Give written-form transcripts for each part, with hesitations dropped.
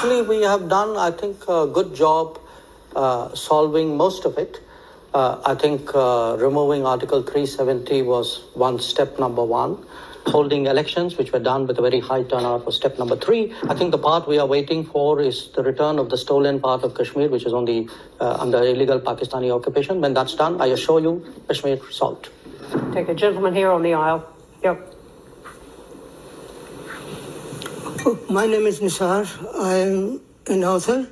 Actually, we have done, I think, a good job solving most of it. I think removing Article 370 was step number one. Holding elections, which were done with a very high turnout, was step number three. I think the part we are waiting for is the return of the stolen part of Kashmir, which is on the under illegal Pakistani occupation. When that's done, I assure you, Kashmir solved. Take a gentleman here on the aisle. Yep. My name is Nisar. I am an author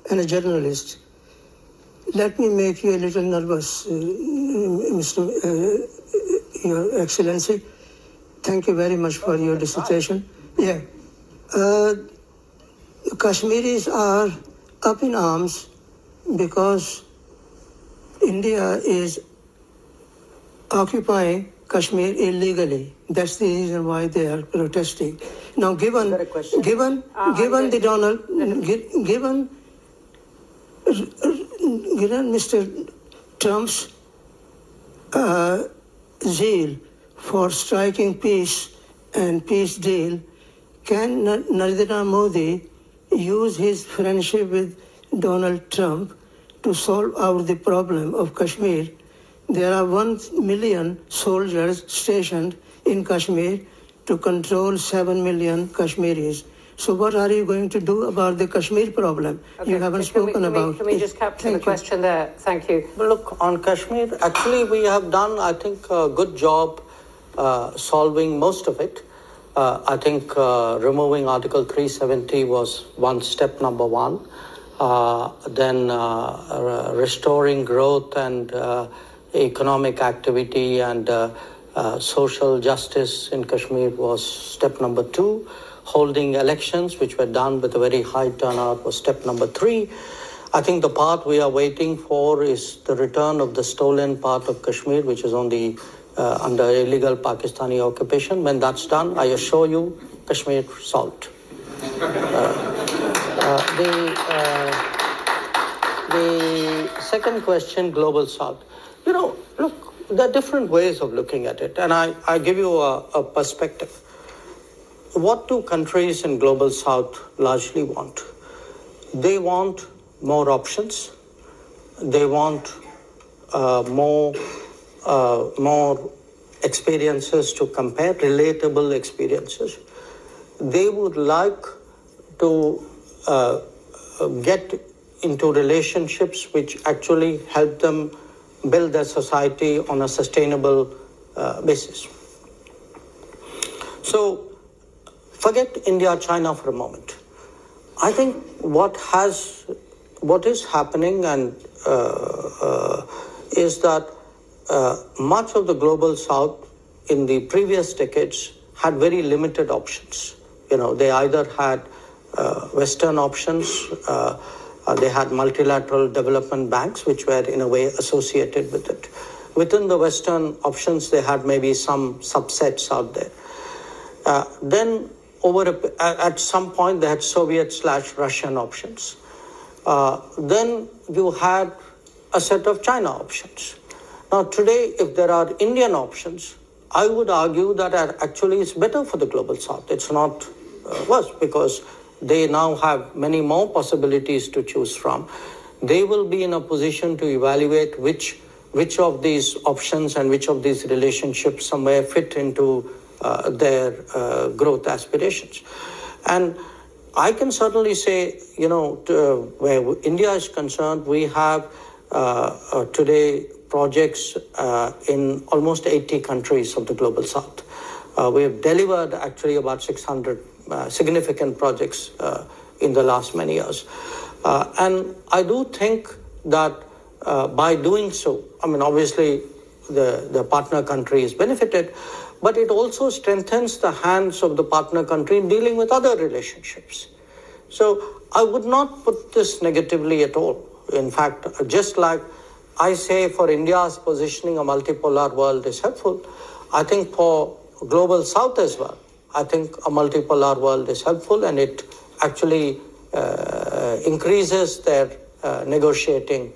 and a journalist. Let me make you a little nervous, Your Excellency. Thank you very much for your dissertation. Yeah. Kashmiris are up in arms because India is occupying Kashmir illegally. That's the reason why they are protesting. Now, given Mr. Trump's zeal for striking peace and peace deal, can Narendra Modi use his friendship with Donald Trump to solve out the problem of Kashmir? There are 1 million soldiers stationed in Kashmir to control 7 million Kashmiris. So what are you going to do about the Kashmir problem? Okay. You haven't spoken about it. Can we just capture the question there? Thank you. Well, look, on Kashmir, actually we have done, I think, a good job solving most of it. I think removing Article 370 was step number one. Then restoring growth and economic activity and social justice in Kashmir was step number two. Holding elections, which were done with a very high turnout, was step number three. I think the part we are waiting for is the return of the stolen part of Kashmir, which is on the under illegal Pakistani occupation. When that's done, I assure you, Kashmir solved. The second question, Global South. You know, look, there are different ways of looking at it, and I give you a perspective. What do countries in Global South largely want? They want more options. They want more experiences to compare, relatable experiences. They would like to get into relationships which actually help them build their society on a sustainable basis. So forget India, China for a moment. I think what is happening and is that much of the Global South in the previous decades had very limited options. You know, they either had Western options, they had multilateral development banks, which were in a way associated with it. Within the Western options, they had maybe some subsets out there. Then at some point, they had Soviet/Russian options. Then you had a set of China options. Now, today, if there are Indian options, I would argue that actually it's better for the Global South. It's not worse, because they now have many more possibilities to choose from. They will be in a position to evaluate which of these options and which of these relationships somewhere fit into their growth aspirations. And I can certainly say, you know, where India is concerned, we have today projects in almost 80 countries of the Global South. We have delivered actually about 600 significant projects in the last many years. And I do think that by doing so, I mean, obviously the partner country is benefited, but it also strengthens the hands of the partner country in dealing with other relationships. So I would not put this negatively at all. In fact, just like I say for India's positioning, a multipolar world is helpful, I think for Global South as well, I think a multipolar world is helpful, and it actually increases their negotiating